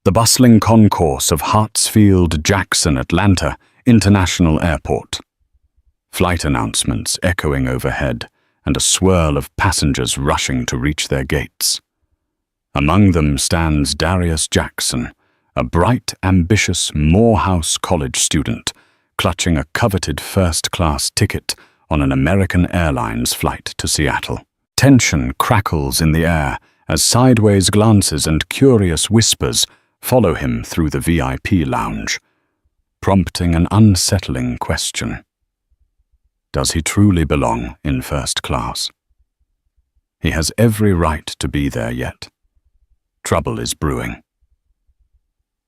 The bustling concourse of Hartsfield-Jackson Atlanta International Airport. Flight announcements echoing overhead, and a swirl of passengers rushing to reach their gates. Among them stands Darius Jackson, a bright, ambitious Morehouse College student, clutching a coveted first-class ticket on an American Airlines flight to Seattle. Tension crackles in the air as sideways glances and curious whispers follow him through the VIP lounge, prompting an unsettling question. Does he truly belong in first class? He has every right to be there yet. Trouble is brewing.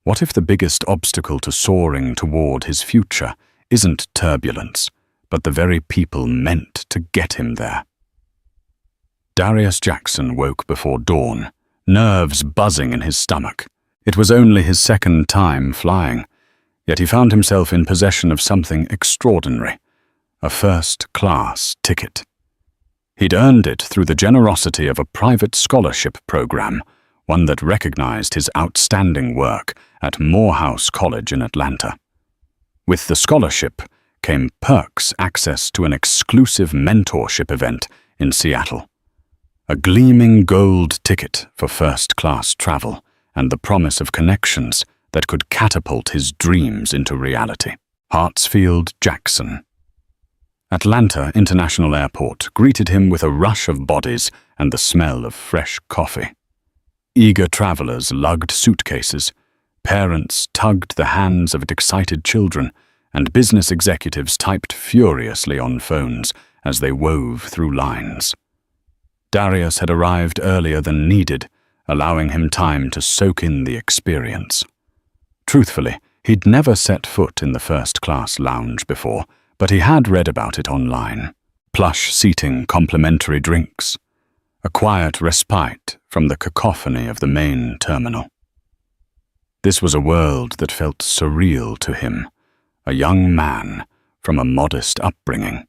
What if the biggest obstacle to soaring toward his future isn't turbulence, but the very people meant to get him there? Darius Jackson woke before dawn, nerves buzzing in his stomach. It was only his second time flying, yet he found himself in possession of something extraordinary, a first-class ticket. He'd earned it through the generosity of a private scholarship program, one that recognized his outstanding work at Morehouse College in Atlanta. With the scholarship came perks access to an exclusive mentorship event in Seattle, a gleaming gold ticket for first-class travel, and the promise of connections that could catapult his dreams into reality. Hartsfield-Jackson. Atlanta International Airport greeted him with a rush of bodies and the smell of fresh coffee. Eager travelers lugged suitcases, parents tugged the hands of excited children, and business executives typed furiously on phones as they wove through lines. Darius had arrived earlier than needed, allowing him time to soak in the experience. Truthfully, he'd never set foot in the first-class lounge before, but he had read about it online. Plush seating, complimentary drinks, a quiet respite from the cacophony of the main terminal. This was a world that felt surreal to him, a young man from a modest upbringing.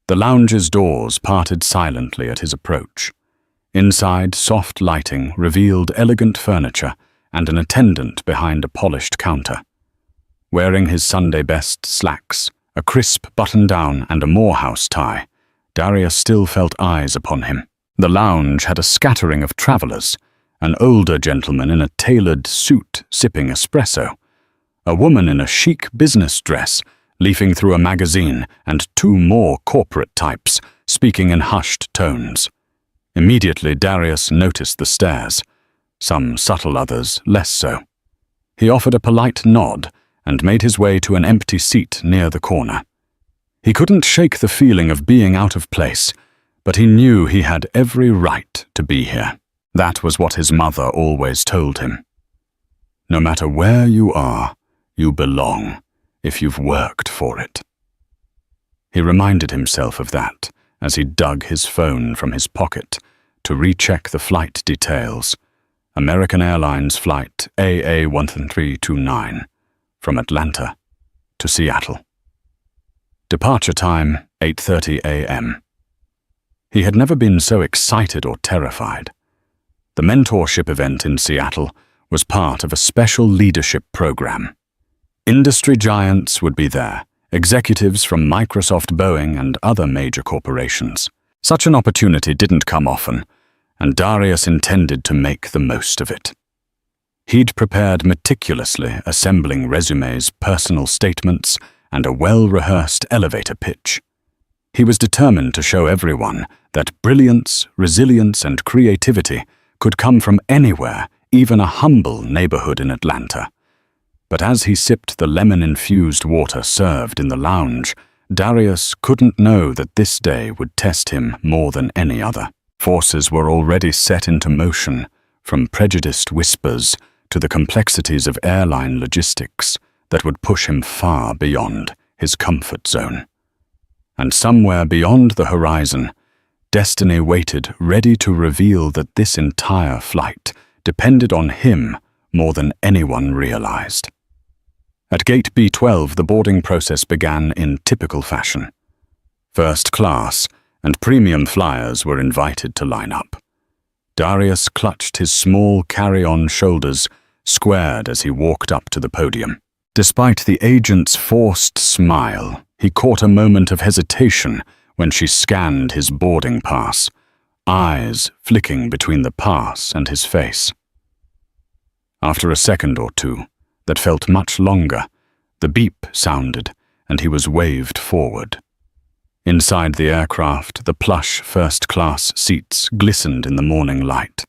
The lounge's doors parted silently at his approach. Inside, soft lighting revealed elegant furniture and an attendant behind a polished counter. Wearing his Sunday best slacks, a crisp button-down and a Morehouse tie, Darius still felt eyes upon him. The lounge had a scattering of travelers, an older gentleman in a tailored suit sipping espresso, a woman in a chic business dress leafing through a magazine, and two more corporate types speaking in hushed tones. Immediately, Darius noticed the stares, some subtle, others less so. He offered a polite nod and made his way to an empty seat near the corner. He couldn't shake the feeling of being out of place, but he knew he had every right to be here. That was what his mother always told him. No matter where you are, you belong if you've worked for it. He reminded himself of that as he dug his phone from his pocket to recheck the flight details. American Airlines flight AA1329 from Atlanta to Seattle. Departure time 8:30 a.m. He had never been so excited or terrified. The mentorship event in Seattle was part of a special leadership program. Industry giants would be there, executives from Microsoft, Boeing, and other major corporations. Such an opportunity didn't come often, and Darius intended to make the most of it. He'd prepared meticulously, assembling resumes, personal statements, and a well-rehearsed elevator pitch. He was determined to show everyone that brilliance, resilience, and creativity could come from anywhere, even a humble neighborhood in Atlanta. But as he sipped the lemon-infused water served in the lounge, Darius couldn't know that this day would test him more than any other. Forces were already set into motion, from prejudiced whispers to the complexities of airline logistics that would push him far beyond his comfort zone. And somewhere beyond the horizon, destiny waited, ready to reveal that this entire flight depended on him more than anyone realized. At Gate B12, the boarding process began in typical fashion. First class and premium flyers were invited to line up. Darius clutched his small carry-on shoulders, squared as he walked up to the podium. Despite the agent's forced smile, he caught a moment of hesitation when she scanned his boarding pass, eyes flicking between the pass and his face. After a second or two, that felt much longer, the beep sounded and he was waved forward. Inside the aircraft, the plush first-class seats glistened in the morning light.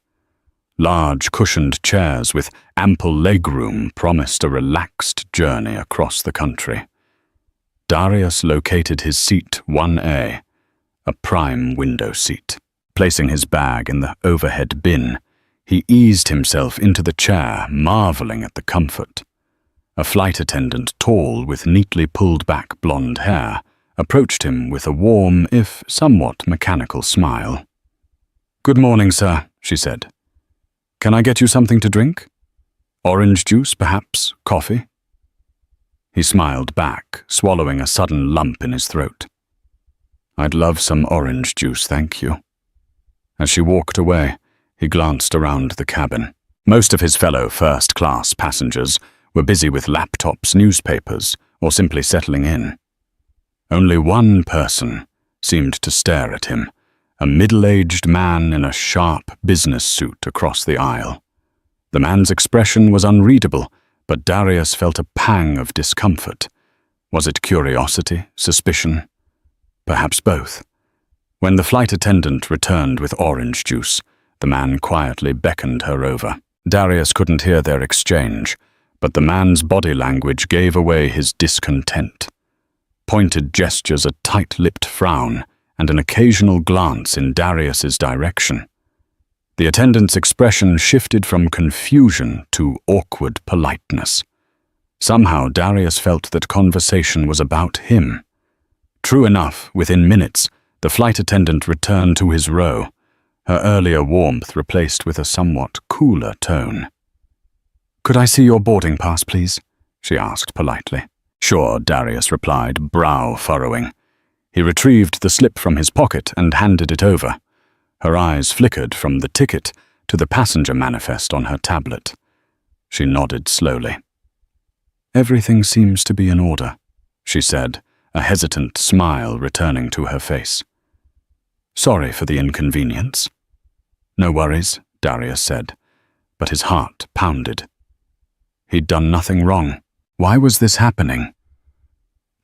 Large cushioned chairs with ample legroom promised a relaxed journey across the country. Darius located his seat 1A, a prime window seat. Placing his bag in the overhead bin, he eased himself into the chair, marveling at the comfort. A flight attendant, tall with neatly pulled-back blonde hair, approached him with a warm, if somewhat mechanical smile. "Good morning, sir," she said. "Can I get you something to drink? Orange juice, perhaps? Coffee?" He smiled back, swallowing a sudden lump in his throat. "I'd love some orange juice, thank you." As she walked away, he glanced around the cabin. Most of his fellow first-class passengers were busy with laptops, newspapers, or simply settling in. Only one person seemed to stare at him, a middle-aged man in a sharp business suit across the aisle. The man's expression was unreadable, but Darius felt a pang of discomfort. Was it curiosity, suspicion? Perhaps both. When the flight attendant returned with orange juice, the man quietly beckoned her over. Darius couldn't hear their exchange, but the man's body language gave away his discontent. Pointed gestures, a tight-lipped frown, and an occasional glance in Darius's direction. The attendant's expression shifted from confusion to awkward politeness. Somehow Darius felt that conversation was about him. True enough, within minutes, the flight attendant returned to his row, her earlier warmth replaced with a somewhat cooler tone. "Could I see your boarding pass, please?" she asked politely. "Sure," Darius replied, brow furrowing. He retrieved the slip from his pocket and handed it over. Her eyes flickered from the ticket to the passenger manifest on her tablet. She nodded slowly. "Everything seems to be in order," she said, a hesitant smile returning to her face. "Sorry for the inconvenience." "No worries," Darius said, but his heart pounded. He'd done nothing wrong. Why was this happening?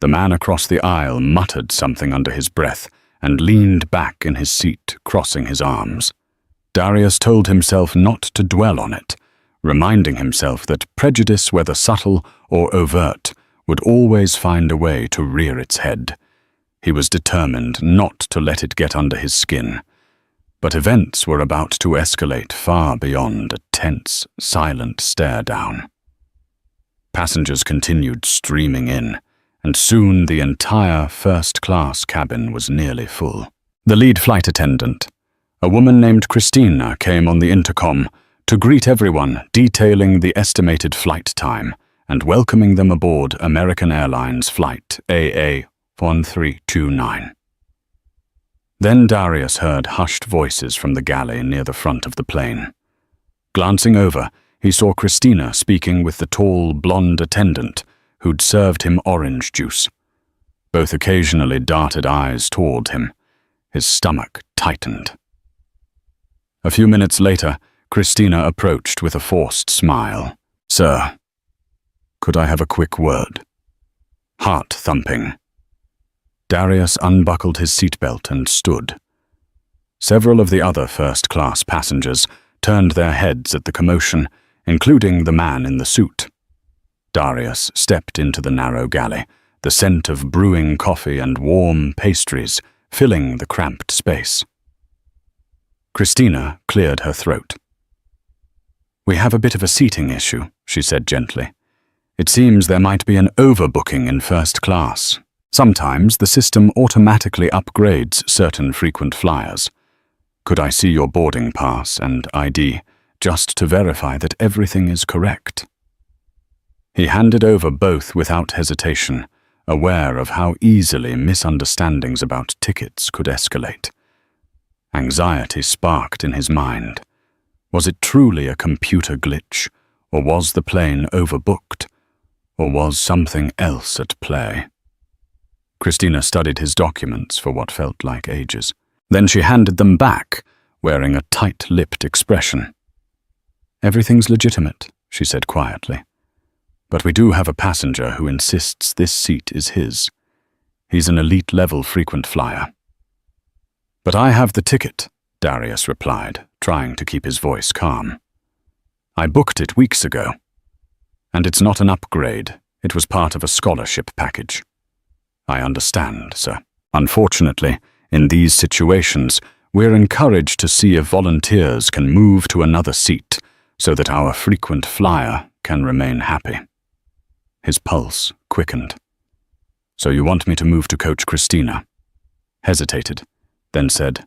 The man across the aisle muttered something under his breath and leaned back in his seat, crossing his arms. Darius told himself not to dwell on it, reminding himself that prejudice, whether subtle or overt, would always find a way to rear its head. He was determined not to let it get under his skin. But events were about to escalate far beyond a tense, silent stare-down. Passengers continued streaming in, and soon the entire first-class cabin was nearly full. The lead flight attendant, a woman named Christina, came on the intercom to greet everyone, detailing the estimated flight time and welcoming them aboard American Airlines Flight AA1329. Then Darius heard hushed voices from the galley near the front of the plane. Glancing over, he saw Christina speaking with the tall, blonde attendant who'd served him orange juice. Both occasionally darted eyes toward him. His stomach tightened. A few minutes later, Christina approached with a forced smile. "Sir, could I have a quick word?" Heart thumping. Darius unbuckled his seatbelt and stood. Several of the other first-class passengers turned their heads at the commotion, including the man in the suit. Darius stepped into the narrow galley, the scent of brewing coffee and warm pastries filling the cramped space. Christina cleared her throat. "We have a bit of a seating issue," she said gently. "It seems there might be an overbooking in first class. Sometimes the system automatically upgrades certain frequent flyers. Could I see your boarding pass and ID, just to verify that everything is correct?" He handed over both without hesitation, aware of how easily misunderstandings about tickets could escalate. Anxiety sparked in his mind. Was it truly a computer glitch, Or was the plane overbooked? Or was something else at play? Christina studied his documents for what felt like ages. Then she handed them back, wearing a tight-lipped expression. "Everything's legitimate," she said quietly. "But we do have a passenger who insists this seat is his. He's an elite-level frequent flyer." "But I have the ticket," Darius replied, trying to keep his voice calm. "I booked it weeks ago. And it's not an upgrade. It was part of a scholarship package." "I understand, sir. Unfortunately, in these situations, we're encouraged to see if volunteers can move to another seat so that our frequent flyer can remain happy." His pulse quickened. "So you want me to move to Coach Christina?" Hesitated, then said,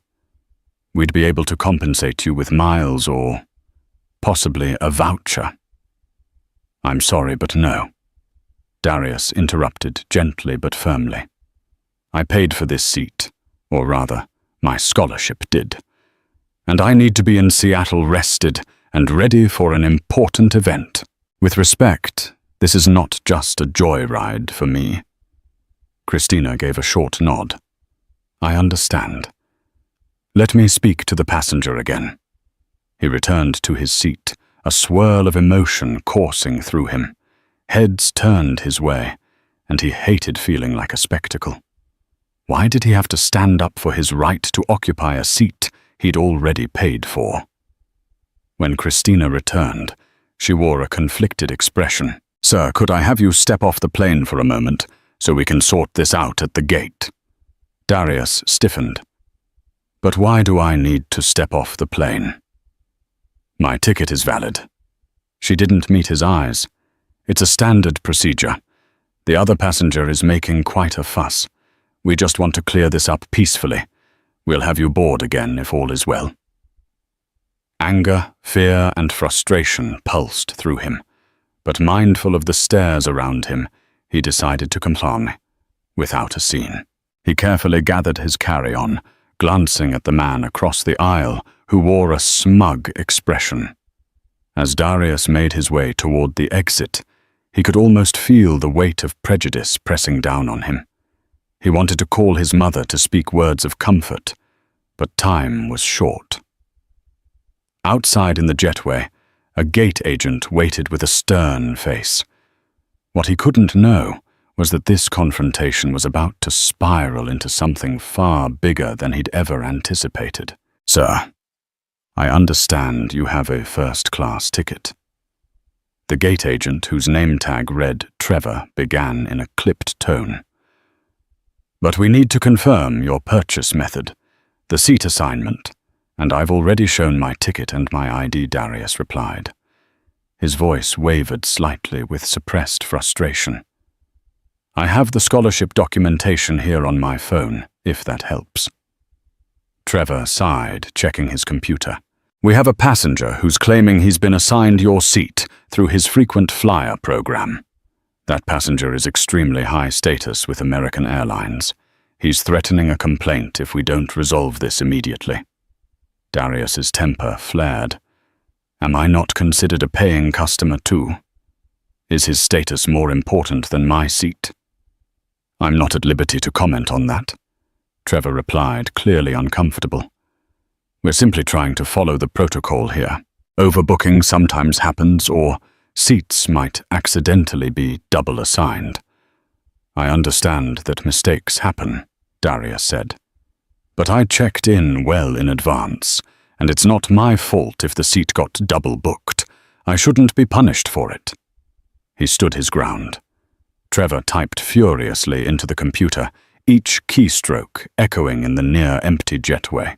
"We'd be able to compensate you with miles or possibly a voucher." "I'm sorry, but no." Darius interrupted gently but firmly. "I paid for this seat, or rather, my scholarship did. And I need to be in Seattle rested and ready for an important event. With respect, this is not just a joyride for me." Christina gave a short nod. "I understand. Let me speak to the passenger again." He returned to his seat, a swirl of emotion coursing through him. Heads turned his way, and he hated feeling like a spectacle. Why did he have to stand up for his right to occupy a seat he'd already paid for? When Christina returned, she wore a conflicted expression. "Sir, could I have you step off the plane for a moment, so we can sort this out at the gate?" Darius stiffened. "But why do I need to step off the plane?" "My ticket is valid." She didn't meet his eyes. "It's a standard procedure. The other passenger is making quite a fuss. We just want to clear this up peacefully. We'll have you board again if all is well." Anger, fear, and frustration pulsed through him, but mindful of the stares around him, he decided to comply, without a scene. He carefully gathered his carry-on, glancing at the man across the aisle who wore a smug expression. As Darius made his way toward the exit, he could almost feel the weight of prejudice pressing down on him. He wanted to call his mother to speak words of comfort, but time was short. Outside in the jetway, a gate agent waited with a stern face. What he couldn't know was that this confrontation was about to spiral into something far bigger than he'd ever anticipated. "Sir, I understand you have a first-class ticket." The gate agent, whose name tag read Trevor, began in a clipped tone. "But we need to confirm your purchase method, the seat assignment, and I've already shown my ticket and my ID," Darius replied. His voice wavered slightly with suppressed frustration. "I have the scholarship documentation here on my phone, if that helps." Trevor sighed, checking his computer. "We have a passenger who's claiming he's been assigned your seat through his frequent flyer program. That passenger is extremely high status with American Airlines. He's threatening a complaint if we don't resolve this immediately." Darius's temper flared. "Am I not considered a paying customer too? Is his status more important than my seat?" "I'm not at liberty to comment on that," Trevor replied, clearly uncomfortable. "We're simply trying to follow the protocol here. Overbooking sometimes happens, or seats might accidentally be double assigned." "I understand that mistakes happen," Darius said. "But I checked in well in advance, and it's not my fault if the seat got double booked. I shouldn't be punished for it." He stood his ground. Trevor typed furiously into the computer, each keystroke echoing in the near-empty jetway.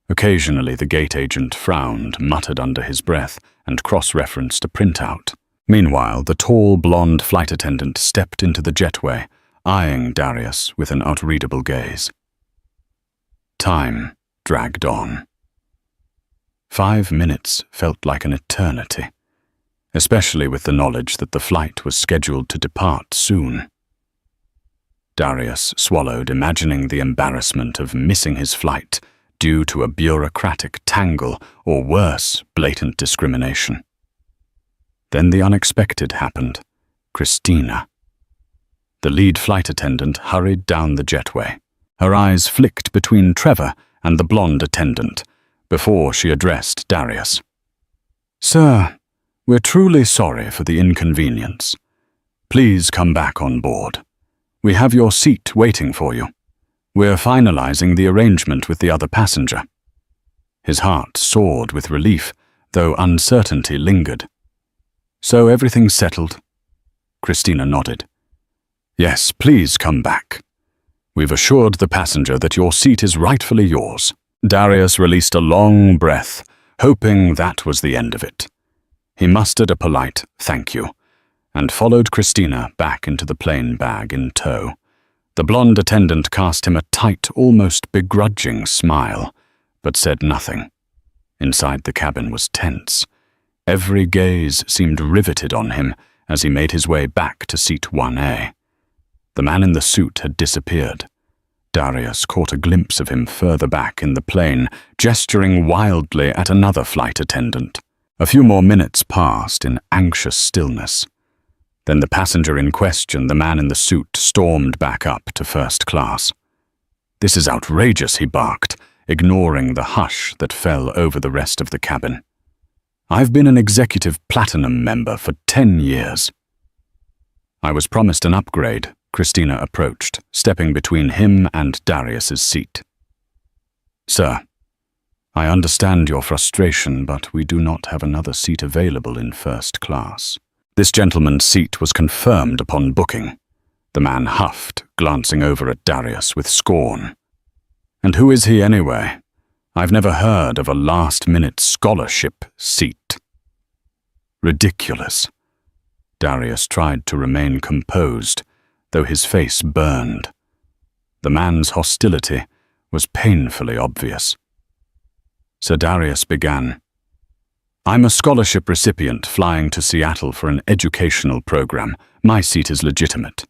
Occasionally the gate agent frowned, muttered under his breath, and cross-referenced a printout. Meanwhile, the tall, blonde flight attendant stepped into the jetway, eyeing Darius with an outreadable gaze. Time dragged on. 5 minutes felt like an eternity, especially with the knowledge that the flight was scheduled to depart soon. Darius swallowed, imagining the embarrassment of missing his flight due to a bureaucratic tangle or worse, blatant discrimination. Then the unexpected happened. Christina. The lead flight attendant hurried down the jetway. Her eyes flicked between Trevor and the blonde attendant before she addressed Darius. "Sir, we're truly sorry for the inconvenience. Please come back on board. We have your seat waiting for you. We're finalizing the arrangement with the other passenger." His heart soared with relief, though uncertainty lingered. "So everything's settled?" Christina nodded. "Yes, please come back. We've assured the passenger that your seat is rightfully yours." Darius released a long breath, hoping that was the end of it. He mustered a polite thank you, and followed Christina back into the plane bag in tow. The blonde attendant cast him a tight, almost begrudging smile, but said nothing. Inside the cabin was tense. Every gaze seemed riveted on him as he made his way back to seat 1A. The man in the suit had disappeared. Darius caught a glimpse of him further back in the plane, gesturing wildly at another flight attendant. A few more minutes passed in anxious stillness. Then the passenger in question, the man in the suit, stormed back up to first class. "This is outrageous," he barked, ignoring the hush that fell over the rest of the cabin. "I've been an executive platinum member for 10 years. I was promised an upgrade. Christina approached, stepping between him and Darius's seat. "Sir, I understand your frustration, but we do not have another seat available in first class." This gentleman's seat was confirmed upon booking. The man huffed, glancing over at Darius with scorn. "And who is he anyway? I've never heard of a last-minute scholarship seat." Ridiculous. Darius tried to remain composed, though his face burned. The man's hostility was painfully obvious. Sir Darius began. "I'm a scholarship recipient flying to Seattle for an educational program. My seat is legitimate."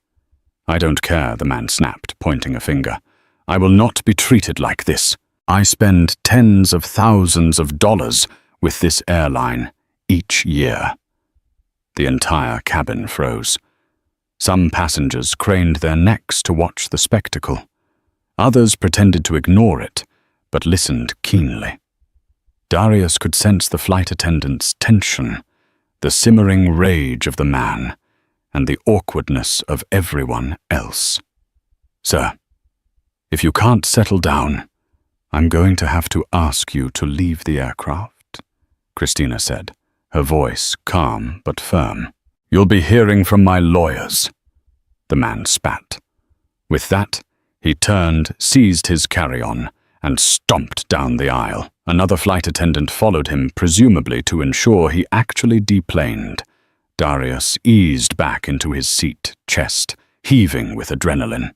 "I don't care," the man snapped, pointing a finger. "I will not be treated like this. I spend tens of thousands of dollars with this airline each year." The entire cabin froze. Some passengers craned their necks to watch the spectacle. Others pretended to ignore it, but listened keenly. Darius could sense the flight attendant's tension, the simmering rage of the man, and the awkwardness of everyone else. "Sir, if you can't settle down, I'm going to have to ask you to leave the aircraft," Christina said, her voice calm but firm. "You'll be hearing from my lawyers." The man spat. With that, he turned, seized his carry-on, and stomped down the aisle. Another flight attendant followed him, presumably to ensure he actually deplaned. Darius eased back into his seat, chest heaving with adrenaline.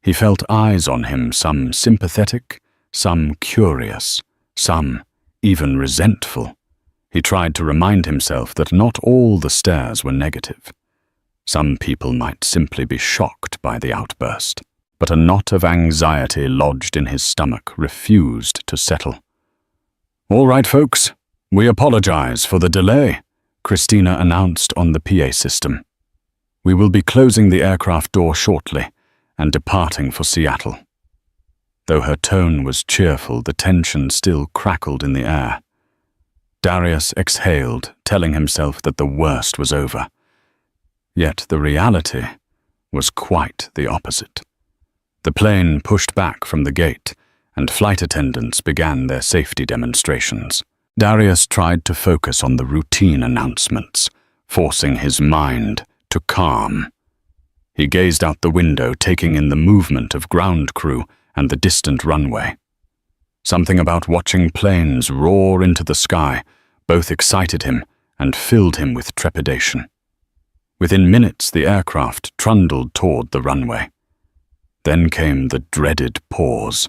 He felt eyes on him, some sympathetic, some curious, some even resentful. He tried to remind himself that not all the stares were negative. Some people might simply be shocked by the outburst, but a knot of anxiety lodged in his stomach refused to settle. "All right, folks, we apologize for the delay," Christina announced on the PA system. "We will be closing the aircraft door shortly and departing for Seattle." Though her tone was cheerful, the tension still crackled in the air. Darius exhaled, telling himself that the worst was over. Yet the reality was quite the opposite. The plane pushed back from the gate, and flight attendants began their safety demonstrations. Darius tried to focus on the routine announcements, forcing his mind to calm. He gazed out the window, taking in the movement of ground crew and the distant runway. Something about watching planes roar into the sky both excited him and filled him with trepidation. Within minutes, the aircraft trundled toward the runway. Then came the dreaded pause.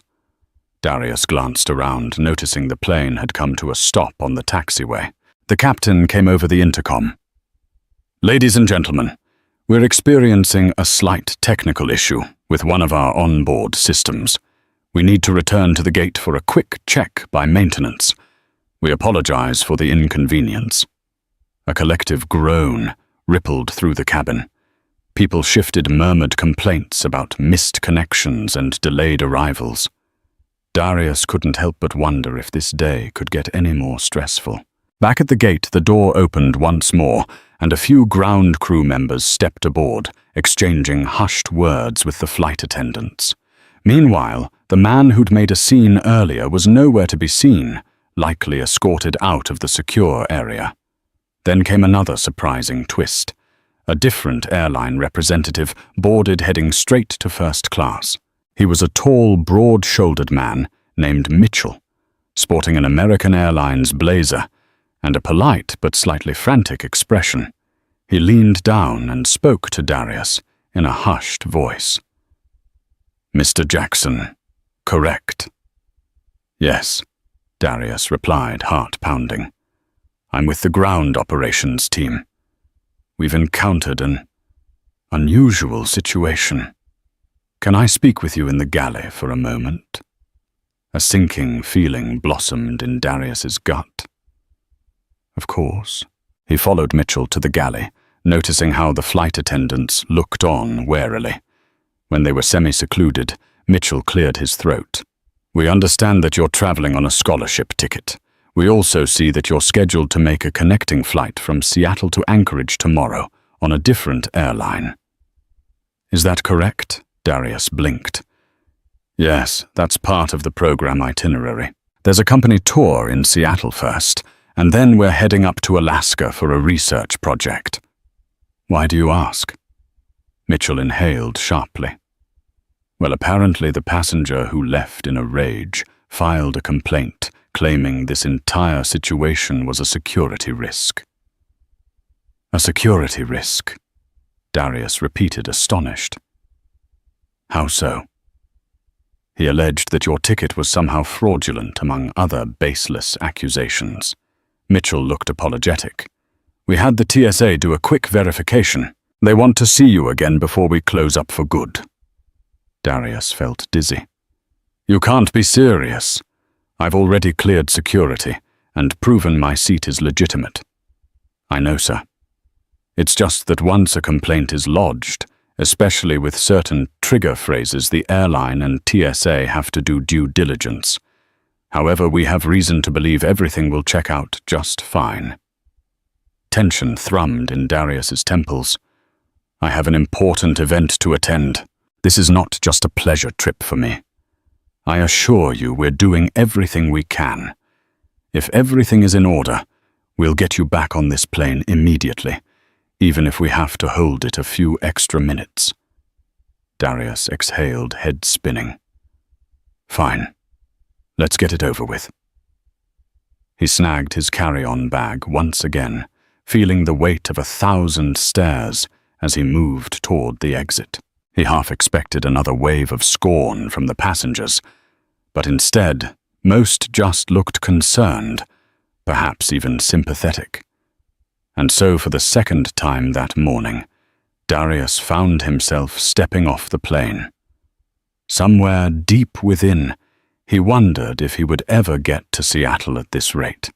Darius glanced around, noticing the plane had come to a stop on the taxiway. The captain came over the intercom. "Ladies and gentlemen, we're experiencing a slight technical issue with one of our onboard systems. We need to return to the gate for a quick check by maintenance. We apologize for the inconvenience." A collective groan rippled through the cabin. People shifted murmured complaints about missed connections and delayed arrivals. Darius couldn't help but wonder if this day could get any more stressful. Back at the gate, the door opened once more, and a few ground crew members stepped aboard, exchanging hushed words with the flight attendants. Meanwhile, the man who'd made a scene earlier was nowhere to be seen, likely escorted out of the secure area. Then came another surprising twist. A different airline representative boarded heading straight to first class. He was a tall, broad-shouldered man named Mitchell, sporting an American Airlines blazer and a polite but slightly frantic expression. He leaned down and spoke to Darius in a hushed voice. "Mr. Jackson, correct?" "Yes," Darius replied, heart pounding. "I'm with the ground operations team. We've encountered an unusual situation. Can I speak with you in the galley for a moment?" A sinking feeling blossomed in Darius's gut. Of course. He followed Mitchell to the galley, noticing how the flight attendants looked on warily. When they were semi-secluded, Mitchell cleared his throat. "We understand that you're traveling on a scholarship ticket. We also see that you're scheduled to make a connecting flight from Seattle to Anchorage tomorrow on a different airline." "Is that correct?" Darius blinked. "Yes, that's part of the program itinerary. There's a company tour in Seattle first, and then we're heading up to Alaska for a research project." "Why do you ask?" Mitchell inhaled sharply. "Well, apparently the passenger who left in a rage filed a complaint claiming this entire situation was a security risk." "A security risk?" Darius repeated, astonished. "How so?" "He alleged that your ticket was somehow fraudulent, among other baseless accusations." Mitchell looked apologetic. "We had the TSA do a quick verification. They want to see you again before we close up for good." Darius felt dizzy. "You can't be serious. I've already cleared security and proven my seat is legitimate." "I know, sir. It's just that once a complaint is lodged, especially with certain trigger phrases, the airline and TSA have to do due diligence. However, we have reason to believe everything will check out just fine." Tension thrummed in Darius's temples. "I have an important event to attend. This is not just a pleasure trip for me. I assure you we're doing everything we can. If everything is in order, we'll get you back on this plane immediately, even if we have to hold it a few extra minutes." Darius exhaled, head spinning. "Fine. Let's get it over with." He snagged his carry-on bag once again, feeling the weight of 1,000 stares as he moved toward the exit. He half expected another wave of scorn from the passengers, but instead, most just looked concerned, perhaps even sympathetic. And so for the second time that morning, Darius found himself stepping off the plane. Somewhere deep within, he wondered if he would ever get to Seattle at this rate.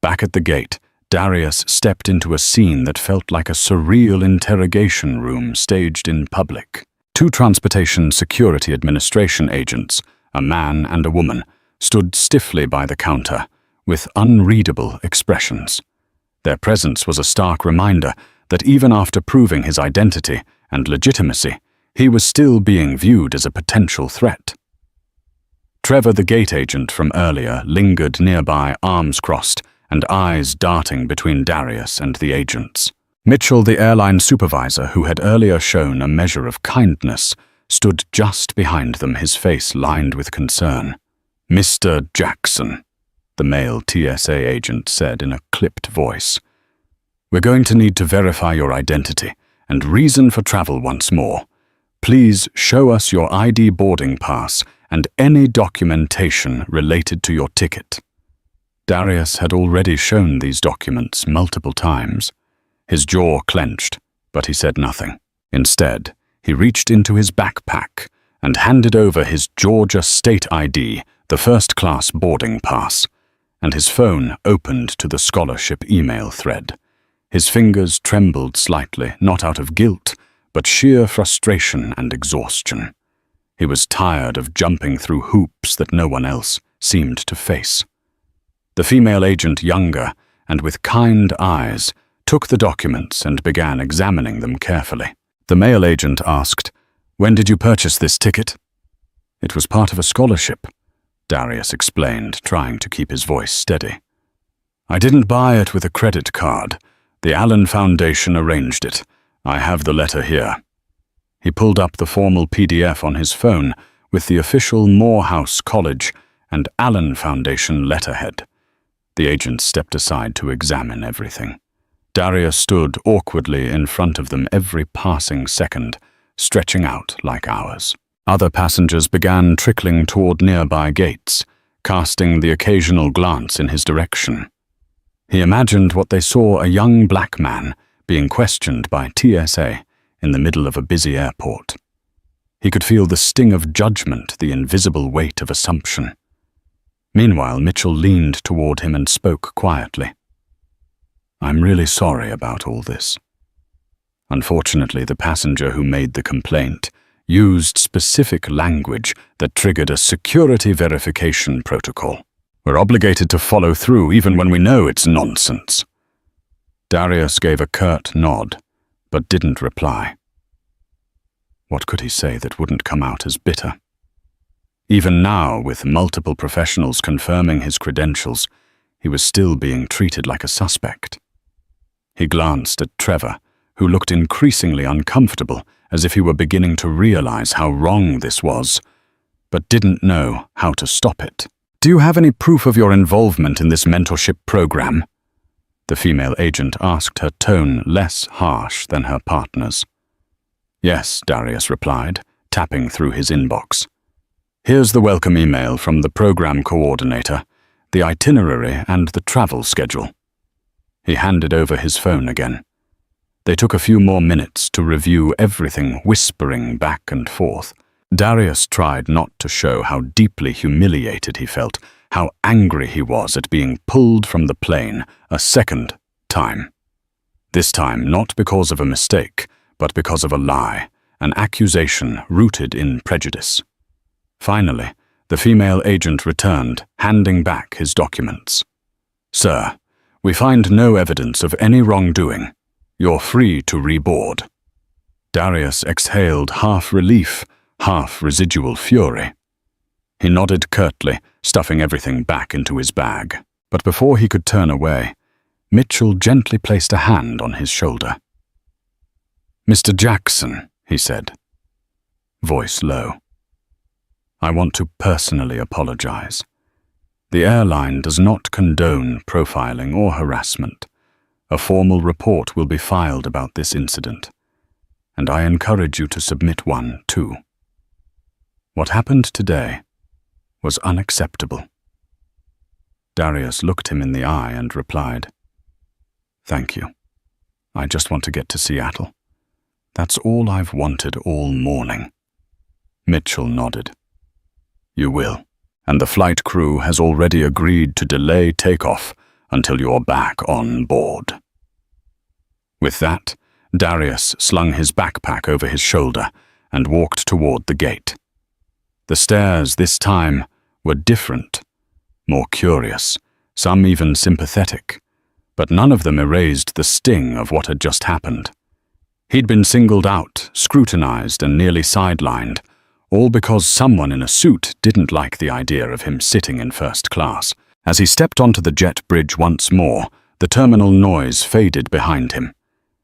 Back at the gate, Darius stepped into a scene that felt like a surreal interrogation room staged in public. 2 Transportation Security Administration agents, a man and a woman, stood stiffly by the counter, with unreadable expressions. Their presence was a stark reminder that even after proving his identity and legitimacy, he was still being viewed as a potential threat. Trevor, the gate agent from earlier, lingered nearby, arms crossed, and eyes darting between Darius and the agents. Mitchell, the airline supervisor, who had earlier shown a measure of kindness, stood just behind them, his face lined with concern. "Mr. Jackson," the male TSA agent said in a clipped voice, "we're going to need to verify your identity and reason for travel once more. Please show us your ID boarding pass and any documentation related to your ticket." Darius had already shown these documents multiple times. His jaw clenched, but he said nothing. Instead, he reached into his backpack and handed over his Georgia state ID, the first-class boarding pass. and his phone opened to the scholarship email thread. His fingers trembled slightly, not out of guilt, but sheer frustration and exhaustion. He was tired of jumping through hoops that no one else seemed to face. The female agent, younger and with kind eyes, took the documents and began examining them carefully. The male agent asked, "When did you purchase this ticket?" "It was part of a scholarship," Darius explained, trying to keep his voice steady. "I didn't buy it with a credit card. The Allen Foundation arranged it. I have the letter here." He pulled up the formal PDF on his phone with the official Morehouse College and Allen Foundation letterhead. The agent stepped aside to examine everything. Darius stood awkwardly in front of them every passing second, stretching out like hours. Other passengers began trickling toward nearby gates, casting the occasional glance in his direction. He imagined what they saw: a young black man being questioned by TSA in the middle of a busy airport. He could feel the sting of judgment, the invisible weight of assumption. Meanwhile, Mitchell leaned toward him and spoke quietly. "I'm really sorry about all this." Unfortunately, the passenger who made the complaint used specific language that triggered a security verification protocol. "We're obligated to follow through even when we know it's nonsense." Darius gave a curt nod, but didn't reply. What could he say that wouldn't come out as bitter? Even now, with multiple professionals confirming his credentials, he was still being treated like a suspect. He glanced at Trevor, who looked increasingly uncomfortable, as if he were beginning to realize how wrong this was, but didn't know how to stop it. "Do you have any proof of your involvement in this mentorship program?" The female agent asked, her tone less harsh than her partner's. "Yes," Darius replied, tapping through his inbox. "Here's the welcome email from the program coordinator, the itinerary and the travel schedule." He handed over his phone again. They took a few more minutes to review everything, whispering back and forth. Darius tried not to show how deeply humiliated he felt, how angry he was at being pulled from the plane a second time. This time not because of a mistake, but because of a lie, an accusation rooted in prejudice. Finally, the female agent returned, handing back his documents. "Sir, we find no evidence of any wrongdoing. You're free to reboard." Darius exhaled, half relief, half residual fury. He nodded curtly, stuffing everything back into his bag. But before he could turn away, Mitchell gently placed a hand on his shoulder. "Mr. Jackson," he said, voice low, "I want to personally apologize. The airline does not condone profiling or harassment. A formal report will be filed about this incident, and I encourage you to submit one, too. What happened today was unacceptable." Darius looked him in the eye and replied, "Thank you. I just want to get to Seattle. That's all I've wanted all morning." Mitchell nodded. "You will, and the flight crew has already agreed to delay takeoff until you're back on board." With that, Darius slung his backpack over his shoulder and walked toward the gate. The stairs this time were different, more curious, some even sympathetic, but none of them erased the sting of what had just happened. He'd been singled out, scrutinized, and nearly sidelined, all because someone in a suit didn't like the idea of him sitting in first class. As he stepped onto the jet bridge once more, the terminal noise faded behind him.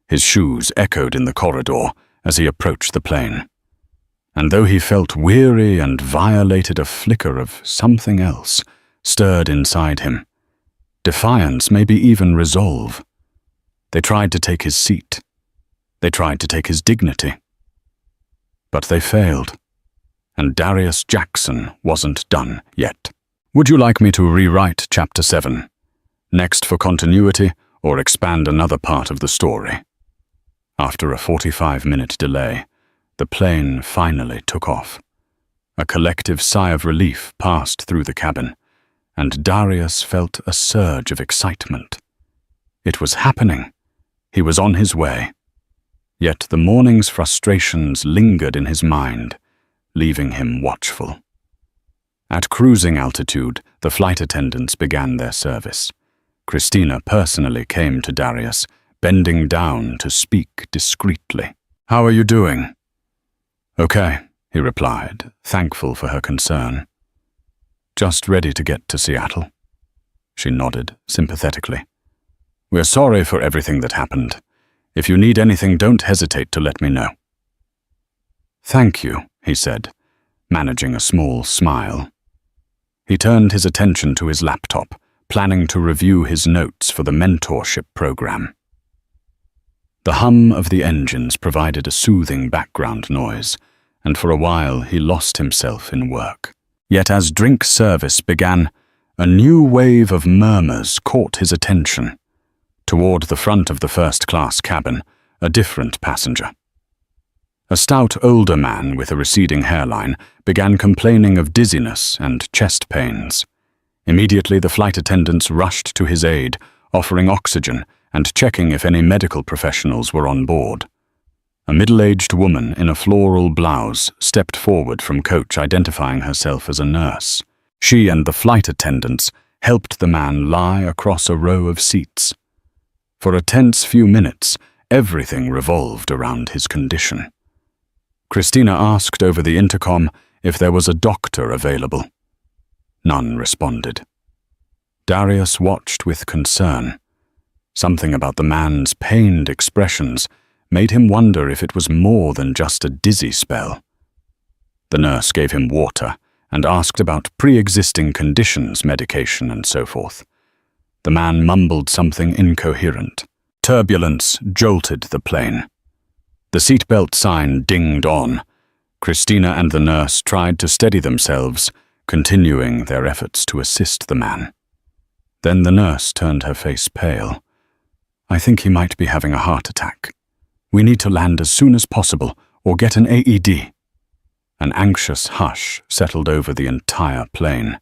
His shoes echoed in the corridor as he approached the plane. And though he felt weary and violated, a flicker of something else stirred inside him. Defiance, maybe even resolve. They tried to take his seat. They tried to take his dignity. But they failed. And Darius Jackson wasn't done yet. Would you like me to rewrite Chapter 7? Next for continuity, or expand another part of the story? After a 45-minute delay, the plane finally took off. A collective sigh of relief passed through the cabin, and Darius felt a surge of excitement. It was happening. He was on his way. Yet the morning's frustrations lingered in his mind, leaving him watchful. At cruising altitude, the flight attendants began their service. Christina personally came to Darius, bending down to speak discreetly. "How are you doing?" "Okay," he replied, thankful for her concern. "Just ready to get to Seattle." She nodded sympathetically. "We're sorry for everything that happened. If you need anything, don't hesitate to let me know." "Thank you," he said, managing a small smile. He turned his attention to his laptop, planning to review his notes for the mentorship program. The hum of the engines provided a soothing background noise, and for a while he lost himself in work. Yet as drink service began, a new wave of murmurs caught his attention. Toward the front of the first-class cabin, a different passenger. A stout older man with a receding hairline began complaining of dizziness and chest pains. Immediately the flight attendants rushed to his aid, offering oxygen and checking if any medical professionals were on board. A middle-aged woman in a floral blouse stepped forward from coach, identifying herself as a nurse. She and the flight attendants helped the man lie across a row of seats. For a tense few minutes, everything revolved around his condition. Christina asked over the intercom if there was a doctor available. None responded. Darius watched with concern. Something about the man's pained expressions made him wonder if it was more than just a dizzy spell. The nurse gave him water and asked about pre-existing conditions, medication, and so forth. The man mumbled something incoherent. Turbulence jolted the plane. The seatbelt sign dinged on. Christina and the nurse tried to steady themselves, continuing their efforts to assist the man. Then the nurse turned her face pale. "I think he might be having a heart attack. We need to land as soon as possible or get an AED." An anxious hush settled over the entire plane.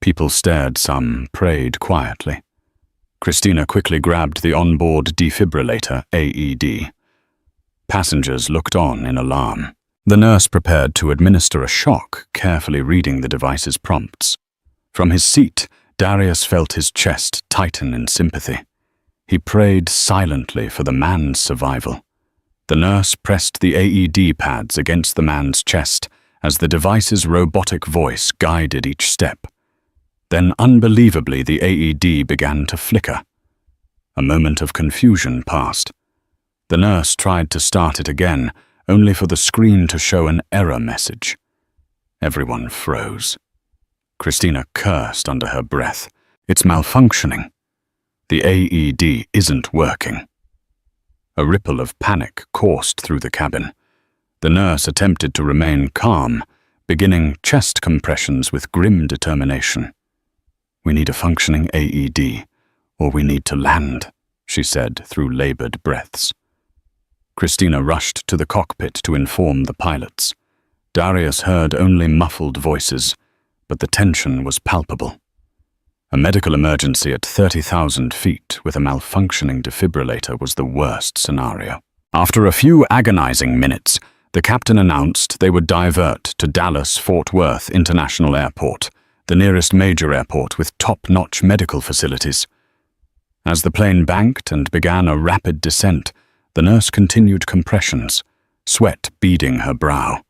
People stared, some prayed quietly. Christina quickly grabbed the onboard defibrillator, AED. Passengers looked on in alarm. The nurse prepared to administer a shock, carefully reading the device's prompts. From his seat, Darius felt his chest tighten in sympathy. He prayed silently for the man's survival. The nurse pressed the AED pads against the man's chest as the device's robotic voice guided each step. Then, unbelievably, the AED began to flicker. A moment of confusion passed. The nurse tried to start it again, only for the screen to show an error message. Everyone froze. Christina cursed under her breath. "It's malfunctioning. The AED isn't working." A ripple of panic coursed through the cabin. The nurse attempted to remain calm, beginning chest compressions with grim determination. "We need a functioning AED, or we need to land," she said through labored breaths. Christina rushed to the cockpit to inform the pilots. Darius heard only muffled voices, but the tension was palpable. A medical emergency at 30,000 feet with a malfunctioning defibrillator was the worst scenario. After a few agonizing minutes, the captain announced they would divert to Dallas-Fort Worth International Airport, the nearest major airport with top-notch medical facilities. As the plane banked and began a rapid descent, the nurse continued compressions, sweat beading her brow.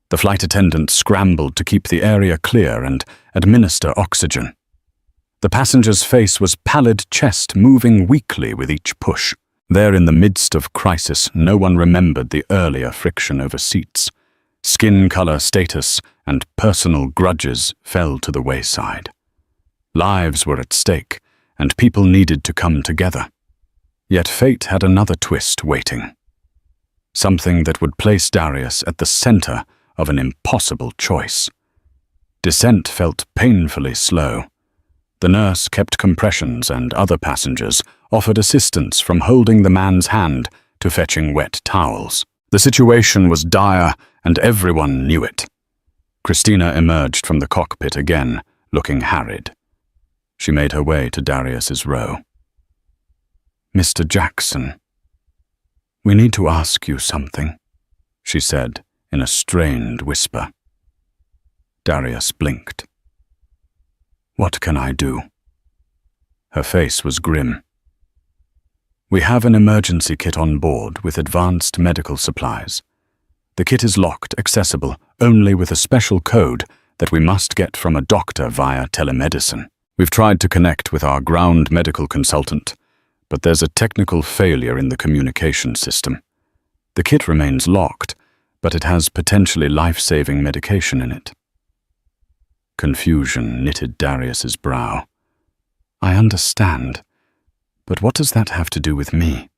The flight attendant scrambled to keep the area clear and administer oxygen. The passenger's face was pallid chest moving weakly with each push. There in the midst of crisis, no one remembered the earlier friction over seats. Skin color status and personal grudges fell to the wayside. Lives were at stake, and people needed to come together. Yet fate had another twist waiting. Something that would place Darius at the center of an impossible choice. Descent felt painfully slow. The nurse kept compressions and other passengers offered assistance from holding the man's hand to fetching wet towels. The situation was dire and everyone knew it. Christina emerged from the cockpit again, looking harried. She made her way to Darius's row. "Mr. Jackson, we need to ask you something," she said in a strained whisper. Darius blinked. "What can I do?" Her face was grim. "We have an emergency kit on board with advanced medical supplies. The kit is locked, accessible only with a special code that we must get from a doctor via telemedicine. We've tried to connect with our ground medical consultant, but there's a technical failure in the communication system. The kit remains locked, but it has potentially life-saving medication in it." Confusion knitted Darius's brow. "I understand, but what does that have to do with me?"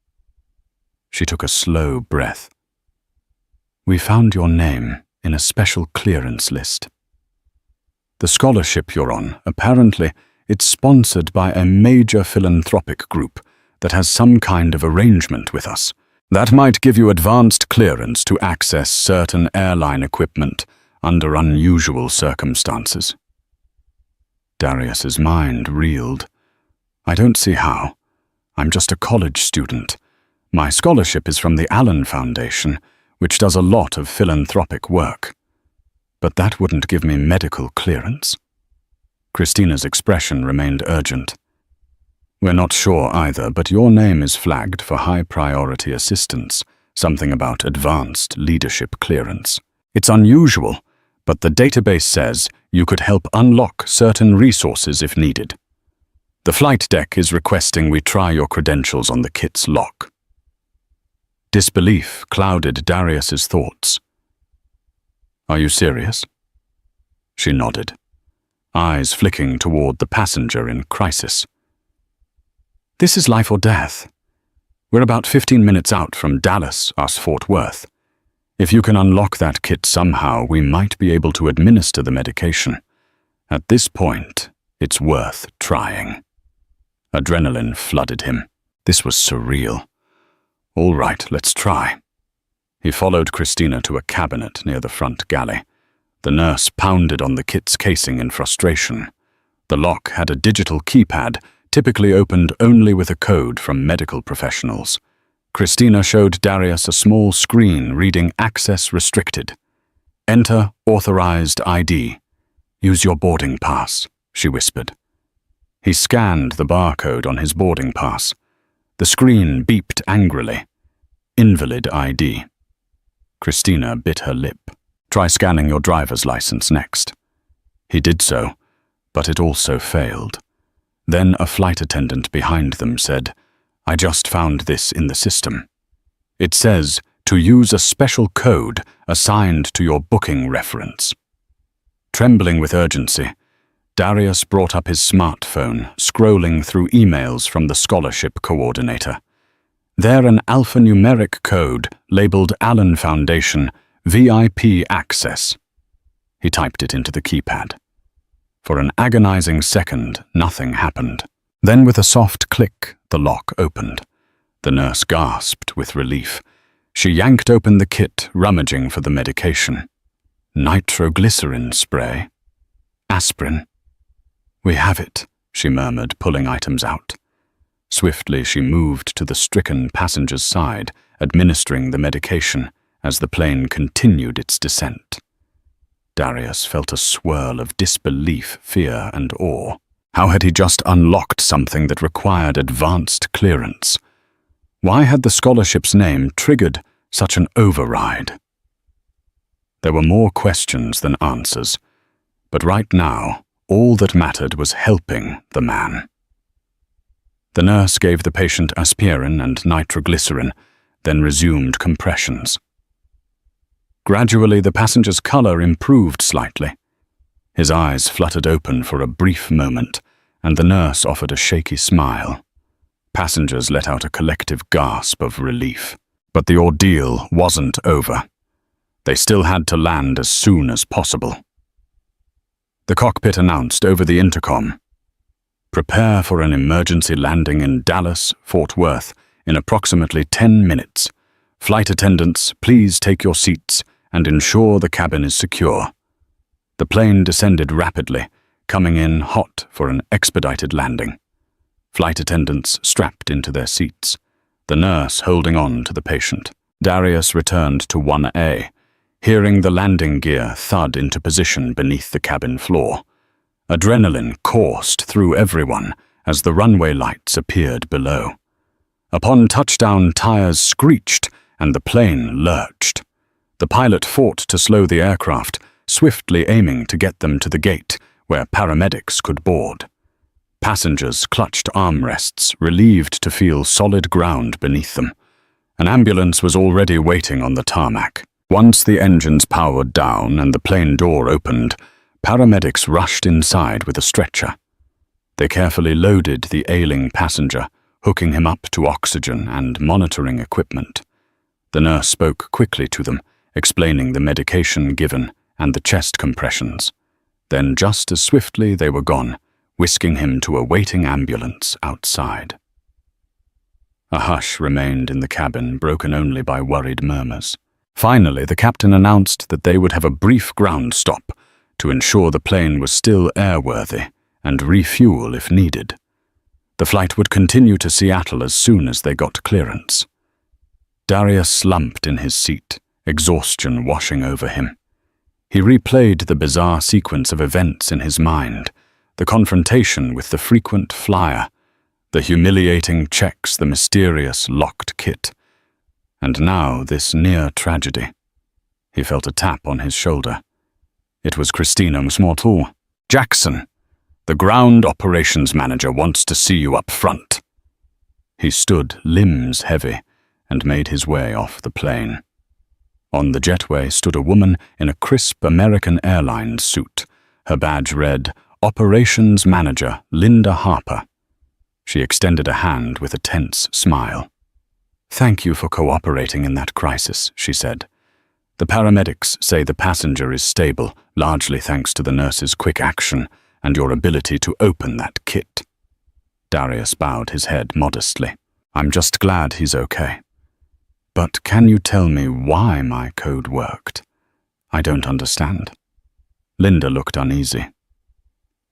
She took a slow breath. "We found your name in a special clearance list. The scholarship you're on, apparently, it's sponsored by a major philanthropic group that has some kind of arrangement with us. That might give you advanced clearance to access certain airline equipment under unusual circumstances." Darius's mind reeled. "I don't see how. I'm just a college student. My scholarship is from the Allen Foundation, which does a lot of philanthropic work. But that wouldn't give me medical clearance." Christina's expression remained urgent. "We're not sure either, but your name is flagged for high-priority assistance, something about advanced leadership clearance. It's unusual, but the database says you could help unlock certain resources if needed. The flight deck is requesting we try your credentials on the kit's lock." Disbelief clouded Darius's thoughts. "Are you serious?" She nodded, eyes flicking toward the passenger in crisis. "This is life or death. We're about 15 minutes out from Dallas, us Fort Worth. If you can unlock that kit somehow, we might be able to administer the medication. At this point, it's worth trying." Adrenaline flooded him. This was surreal. "All right, let's try." He followed Christina to a cabinet near the front galley. The nurse pounded on the kit's casing in frustration. The lock had a digital keypad, typically opened only with a code from medical professionals. Christina showed Darius a small screen reading "Access Restricted." "Enter authorized ID. Use your boarding pass," she whispered. He scanned the barcode on his boarding pass. The screen beeped angrily. "Invalid ID." Christina bit her lip. "Try scanning your driver's license next." He did so, but it also failed. Then a flight attendant behind them said, "I just found this in the system. It says to use a special code assigned to your booking reference." Trembling with urgency, Darius brought up his smartphone, scrolling through emails from the scholarship coordinator. There an alphanumeric code labeled Allen Foundation VIP Access. He typed it into the keypad. For an agonizing second, nothing happened. Then with a soft click, the lock opened. The nurse gasped with relief. She yanked open the kit, rummaging for the medication. Nitroglycerin spray. Aspirin. "We have it," she murmured, pulling items out. Swiftly she moved to the stricken passenger's side, administering the medication as the plane continued its descent. Darius felt a swirl of disbelief, fear, and awe. How had he just unlocked something that required advanced clearance? Why had the scholarship's name triggered such an override? There were more questions than answers, but right now, all that mattered was helping the man. The nurse gave the patient aspirin and nitroglycerin, then resumed compressions. Gradually, the passenger's color improved slightly. His eyes fluttered open for a brief moment, and the nurse offered a shaky smile. Passengers let out a collective gasp of relief. But the ordeal wasn't over. They still had to land as soon as possible. The cockpit announced over the intercom, "Prepare for an emergency landing in Dallas, Fort Worth, in approximately 10 minutes. Flight attendants, please take your seats and ensure the cabin is secure." The plane descended rapidly, coming in hot for an expedited landing. Flight attendants strapped into their seats, the nurse holding on to the patient. Darius returned to 1A, hearing the landing gear thud into position beneath the cabin floor. Adrenaline coursed through everyone as the runway lights appeared below. Upon touchdown, tires screeched and the plane lurched. The pilot fought to slow the aircraft, swiftly aiming to get them to the gate where paramedics could board. Passengers clutched armrests, relieved to feel solid ground beneath them. An ambulance was already waiting on the tarmac. Once the engines powered down and the plane door opened, paramedics rushed inside with a stretcher. They carefully loaded the ailing passenger, hooking him up to oxygen and monitoring equipment. The nurse spoke quickly to them, explaining the medication given and the chest compressions. Then just as swiftly they were gone, whisking him to a waiting ambulance outside. A hush remained in the cabin, broken only by worried murmurs. Finally, the captain announced that they would have a brief ground stop to ensure the plane was still airworthy and refuel if needed. The flight would continue to Seattle as soon as they got clearance. Darius slumped in his seat, exhaustion washing over him. He replayed the bizarre sequence of events in his mind, the confrontation with the frequent flyer, the humiliating checks, the mysterious locked kit, and now this near tragedy. He felt a tap on his shoulder. It was Christina Musmortal. "Jackson, the ground operations manager wants to see you up front." He stood, limbs heavy, and made his way off the plane. On the jetway stood a woman in a crisp American Airlines suit. Her badge read, "Operations Manager Linda Harper." She extended a hand with a tense smile. "Thank you for cooperating in that crisis," she said. "The paramedics say the passenger is stable, largely thanks to the nurse's quick action and your ability to open that kit." Darius bowed his head modestly. "I'm just glad he's okay. But can you tell me why my code worked? I don't understand." Linda looked uneasy.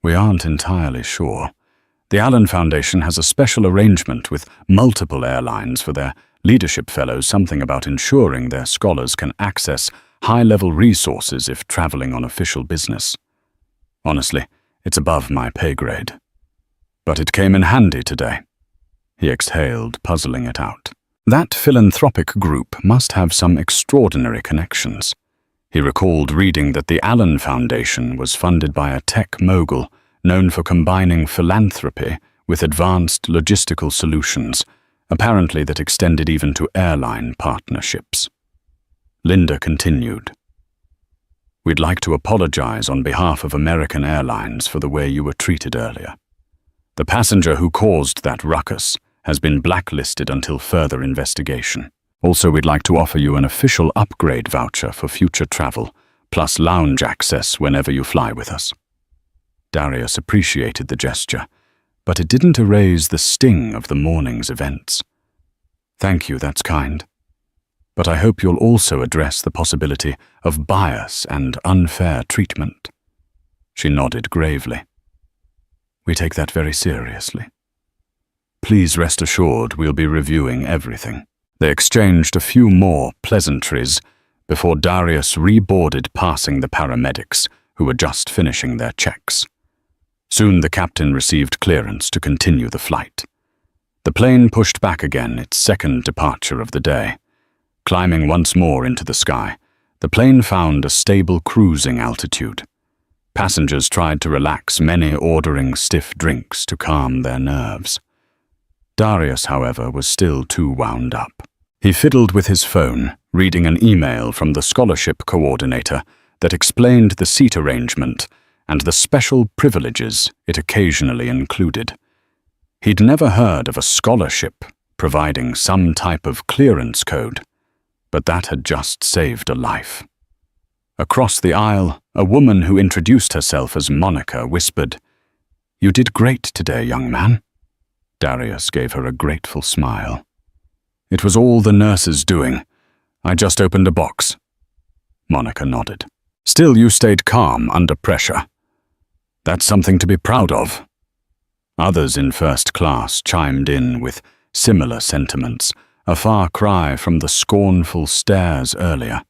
"We aren't entirely sure. The Allen Foundation has a special arrangement with multiple airlines for their leadership fellows, something about ensuring their scholars can access high-level resources if traveling on official business. Honestly, it's above my pay grade. But it came in handy today." He exhaled, puzzling it out. That philanthropic group must have some extraordinary connections. He recalled reading that the Allen Foundation was funded by a tech mogul known for combining philanthropy with advanced logistical solutions, apparently that extended even to airline partnerships. Linda continued, "We'd like to apologize on behalf of American Airlines for the way you were treated earlier. The passenger who caused that ruckus has been blacklisted until further investigation. Also, we'd like to offer you an official upgrade voucher for future travel, plus lounge access whenever you fly with us." Darius appreciated the gesture, but it didn't erase the sting of the morning's events. "Thank you, that's kind. But I hope you'll also address the possibility of bias and unfair treatment." She nodded gravely. "We take that very seriously. Please rest assured we'll be reviewing everything." They exchanged a few more pleasantries before Darius reboarded, passing the paramedics, who were just finishing their checks. Soon the captain received clearance to continue the flight. The plane pushed back again, its second departure of the day. Climbing once more into the sky, the plane found a stable cruising altitude. Passengers tried to relax, many ordering stiff drinks to calm their nerves. Darius, however, was still too wound up. He fiddled with his phone, reading an email from the scholarship coordinator that explained the seat arrangement and the special privileges it occasionally included. He'd never heard of a scholarship providing some type of clearance code, but that had just saved a life. Across the aisle, a woman who introduced herself as Monica whispered, "You did great today, young man." Darius gave her a grateful smile. "It was all the nurse's doing. I just opened a box." Monica nodded. "Still, you stayed calm under pressure." That's something to be proud of. Others in first class chimed in with similar sentiments, a far cry from the scornful stares earlier.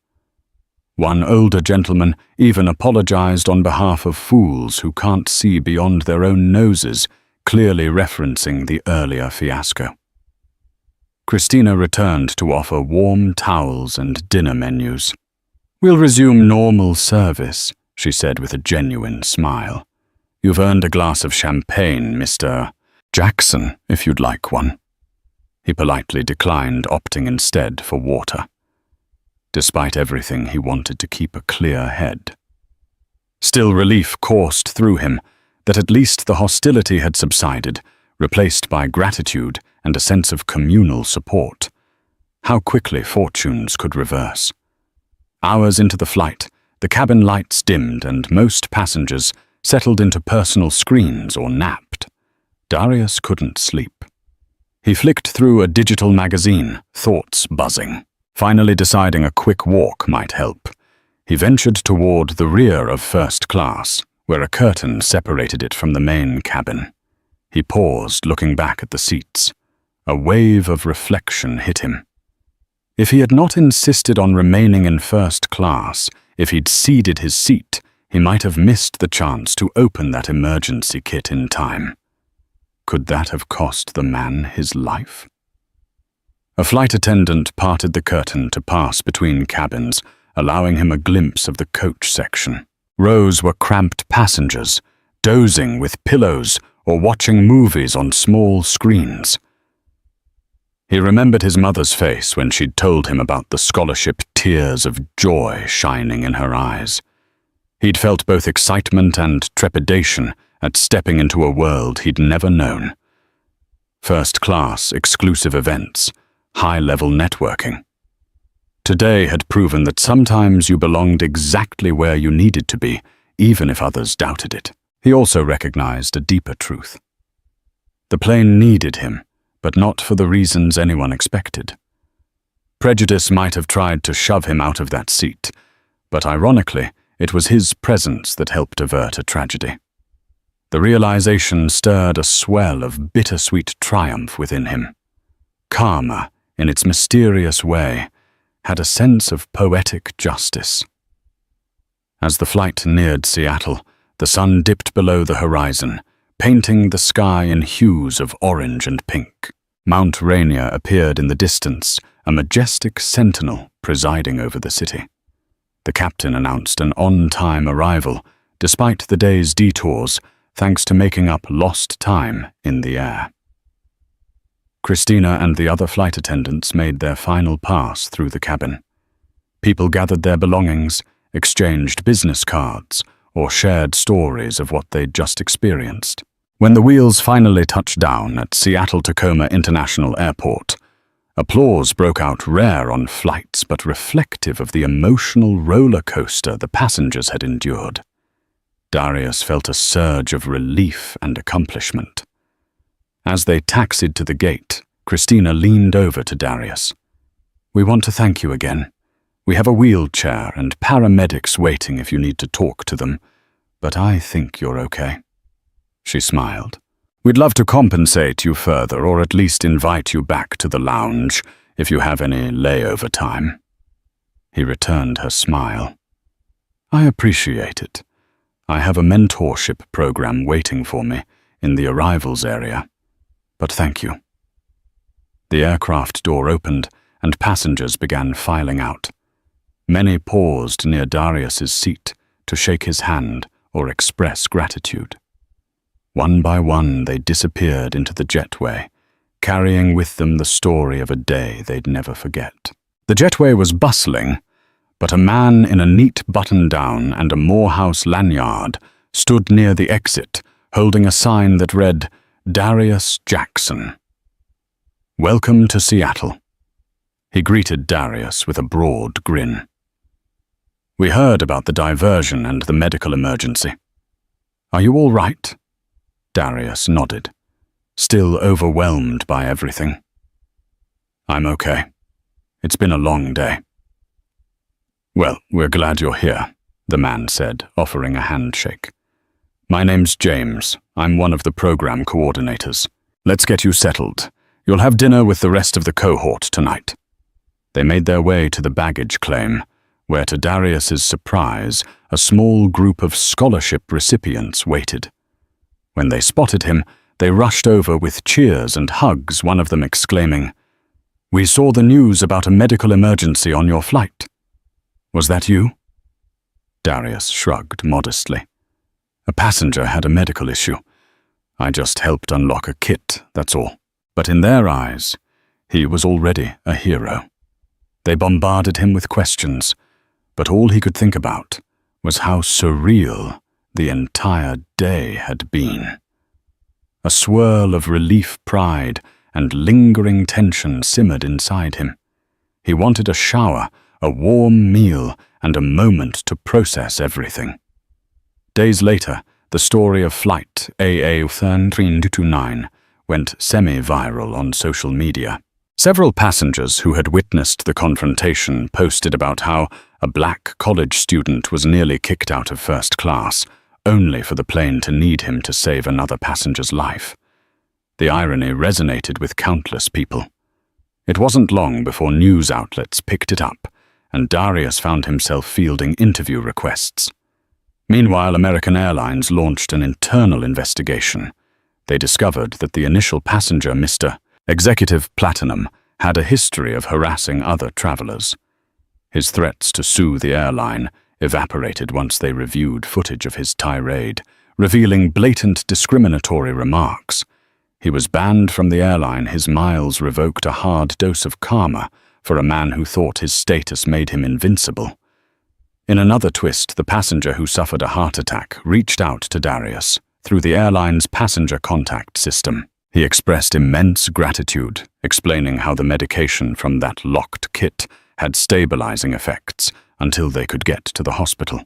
One older gentleman even apologized on behalf of fools who can't see beyond their own noses, clearly referencing the earlier fiasco. Christina returned to offer warm towels and dinner menus. "We'll resume normal service," she said with a genuine smile. "You've earned a glass of champagne, Mr. Jackson, if you'd like one." He politely declined, opting instead for water. Despite everything, he wanted to keep a clear head. Still, relief coursed through him that at least the hostility had subsided, replaced by gratitude and a sense of communal support. How quickly fortunes could reverse. Hours into the flight, the cabin lights dimmed and most passengers settled into personal screens or napped. Darius couldn't sleep. He flicked through a digital magazine, thoughts buzzing. Finally deciding a quick walk might help, he ventured toward the rear of first class, where a curtain separated it from the main cabin. He paused, looking back at the seats. A wave of reflection hit him. If he had not insisted on remaining in first class, if he'd ceded his seat, he might have missed the chance to open that emergency kit in time. Could that have cost the man his life? A flight attendant parted the curtain to pass between cabins, allowing him a glimpse of the coach section. Rows were cramped passengers, dozing with pillows or watching movies on small screens. He remembered his mother's face when she'd told him about the scholarship, tears of joy shining in her eyes. He'd felt both excitement and trepidation at stepping into a world he'd never known. First-class, exclusive events, high-level networking. Today had proven that sometimes you belonged exactly where you needed to be, even if others doubted it. He also recognized a deeper truth. The plane needed him, but not for the reasons anyone expected. Prejudice might have tried to shove him out of that seat, but ironically, it was his presence that helped avert a tragedy. The realization stirred a swell of bittersweet triumph within him. Karma, in its mysterious way, had a sense of poetic justice. As the flight neared Seattle, the sun dipped below the horizon, painting the sky in hues of orange and pink. Mount Rainier appeared in the distance, a majestic sentinel presiding over the city. The captain announced an on-time arrival, despite the day's detours, thanks to making up lost time in the air. Christina and the other flight attendants made their final pass through the cabin. People gathered their belongings, exchanged business cards, or shared stories of what they'd just experienced. When the wheels finally touched down at Seattle-Tacoma International Airport, applause broke out, rare on flights but reflective of the emotional roller coaster the passengers had endured. Darius felt a surge of relief and accomplishment. As they taxied to the gate, Christina leaned over to Darius. "We want to thank you again. We have a wheelchair and paramedics waiting if you need to talk to them, but I think you're okay." She smiled. "We'd love to compensate you further, or at least invite you back to the lounge if you have any layover time." He returned her smile. "I appreciate it. I have a mentorship program waiting for me in the arrivals area, but thank you." The aircraft door opened and passengers began filing out. Many paused near Darius's seat to shake his hand or express gratitude. One by one, they disappeared into the jetway, carrying with them the story of a day they'd never forget. The jetway was bustling, but a man in a neat button-down and a Morehouse lanyard stood near the exit, holding a sign that read, "Darius Jackson. Welcome to Seattle." He greeted Darius with a broad grin. "We heard about the diversion and the medical emergency. Are you all right?" Darius nodded, still overwhelmed by everything. "I'm okay. It's been a long day." "Well, we're glad you're here," the man said, offering a handshake. My name's James. I'm one of the program coordinators. Let's get you settled. You'll have dinner with the rest of the cohort tonight." They made their way to the baggage claim, where to Darius's surprise, a small group of scholarship recipients waited. When they spotted him, they rushed over with cheers and hugs, one of them exclaiming, "We saw the news about a medical emergency on your flight. Was that you?" Darius shrugged modestly. "A passenger had a medical issue. I just helped unlock a kit, that's all." But in their eyes, he was already a hero. They bombarded him with questions, but all he could think about was how surreal the entire day had been. A swirl of relief, pride, and lingering tension simmered inside him. He wanted a shower, a warm meal, and a moment to process everything. Days later, the story of Flight AA-1329 went semi-viral on social media. Several passengers who had witnessed the confrontation posted about how a black college student was nearly kicked out of first class, only for the plane to need him to save another passenger's life. The irony resonated with countless people. It wasn't long before news outlets picked it up, and Darius found himself fielding interview requests. Meanwhile, American Airlines launched an internal investigation. They discovered that the initial passenger, Mr. Executive Platinum, had a history of harassing other travelers. His threats to sue the airline evaporated once they reviewed footage of his tirade, revealing blatant discriminatory remarks. He was banned from the airline, his miles revoked, a hard dose of karma for a man who thought his status made him invincible. In another twist, the passenger who suffered a heart attack reached out to Darius through the airline's passenger contact system. He expressed immense gratitude, explaining how the medication from that locked kit had stabilizing effects until they could get to the hospital.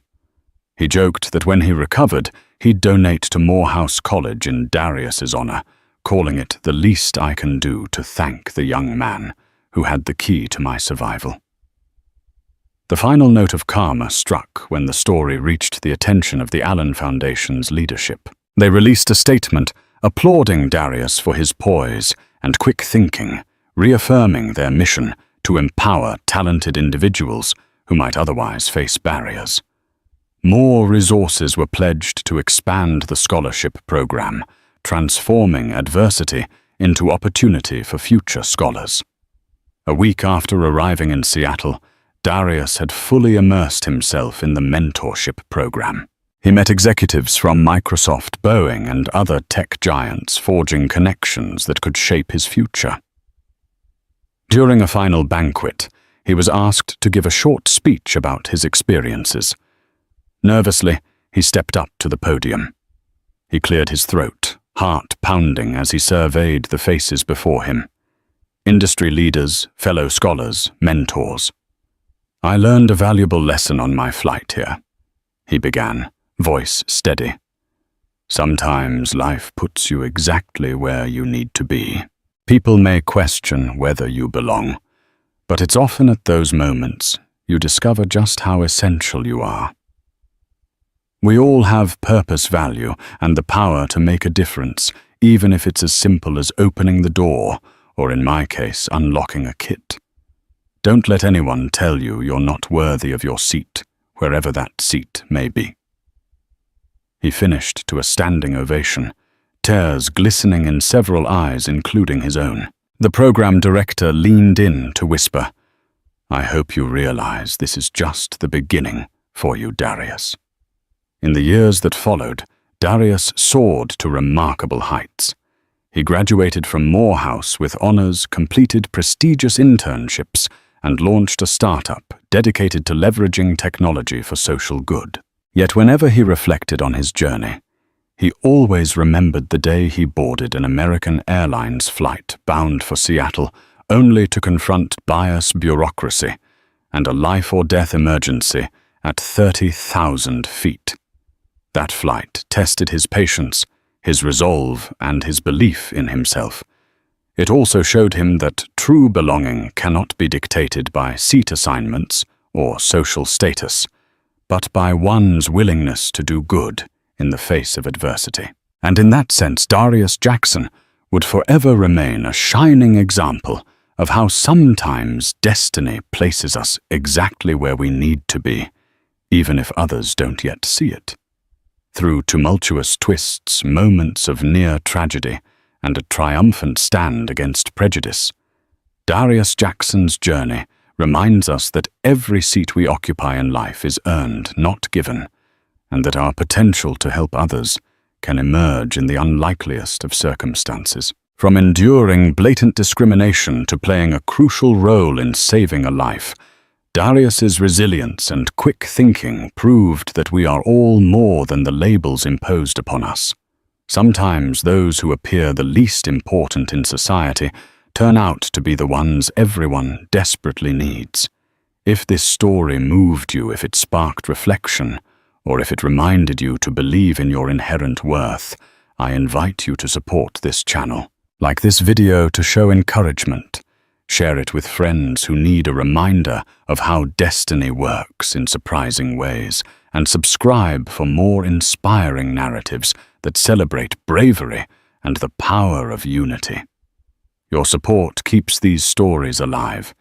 He joked that when he recovered, he'd donate to Morehouse College in Darius's honor, calling it the least I can do to thank the young man who had the key to my survival. The final note of karma struck when the story reached the attention of the Allen Foundation's leadership. They released a statement applauding Darius for his poise and quick thinking, reaffirming their mission to empower talented individuals who might otherwise face barriers. More resources were pledged to expand the scholarship program, transforming adversity into opportunity for future scholars. A week after arriving in Seattle, Darius had fully immersed himself in the mentorship program. He met executives from Microsoft, Boeing, and other tech giants, forging connections that could shape his future. During a final banquet, he was asked to give a short speech about his experiences. Nervously, he stepped up to the podium. He cleared his throat, heart pounding as he surveyed the faces before him. Industry leaders, fellow scholars, mentors. "I learned a valuable lesson on my flight here," he began, voice steady. "Sometimes life puts you exactly where you need to be. People may question whether you belong, but it's often at those moments you discover just how essential you are. We all have purpose, value, and the power to make a difference, even if it's as simple as opening the door, or in my case, unlocking a kit. Don't let anyone tell you you're not worthy of your seat, wherever that seat may be." He finished to a standing ovation, tears glistening in several eyes, including his own. The program director leaned in to whisper, "I hope you realize this is just the beginning for you, Darius." In the years that followed, Darius soared to remarkable heights. He graduated from Morehouse with honors, completed prestigious internships, and launched a startup dedicated to leveraging technology for social good. Yet whenever he reflected on his journey, he always remembered the day he boarded an American Airlines flight bound for Seattle, only to confront bias, bureaucracy, and a life-or-death emergency at 30,000 feet. That flight tested his patience, his resolve, and his belief in himself. It also showed him that true belonging cannot be dictated by seat assignments or social status, but by one's willingness to do good in the face of adversity. And in that sense, Darius Jackson would forever remain a shining example of how sometimes destiny places us exactly where we need to be, even if others don't yet see it. Through tumultuous twists, moments of near tragedy, and a triumphant stand against prejudice, Darius Jackson's journey reminds us that every seat we occupy in life is earned, not given, and that our potential to help others can emerge in the unlikeliest of circumstances. From enduring blatant discrimination to playing a crucial role in saving a life, Darius's resilience and quick thinking proved that we are all more than the labels imposed upon us. Sometimes those who appear the least important in society turn out to be the ones everyone desperately needs. If this story moved you, if it sparked reflection, or if it reminded you to believe in your inherent worth, I invite you to support this channel. Like this video to show encouragement. Share it with friends who need a reminder of how destiny works in surprising ways, and subscribe for more inspiring narratives that celebrate bravery and the power of unity. Your support keeps these stories alive,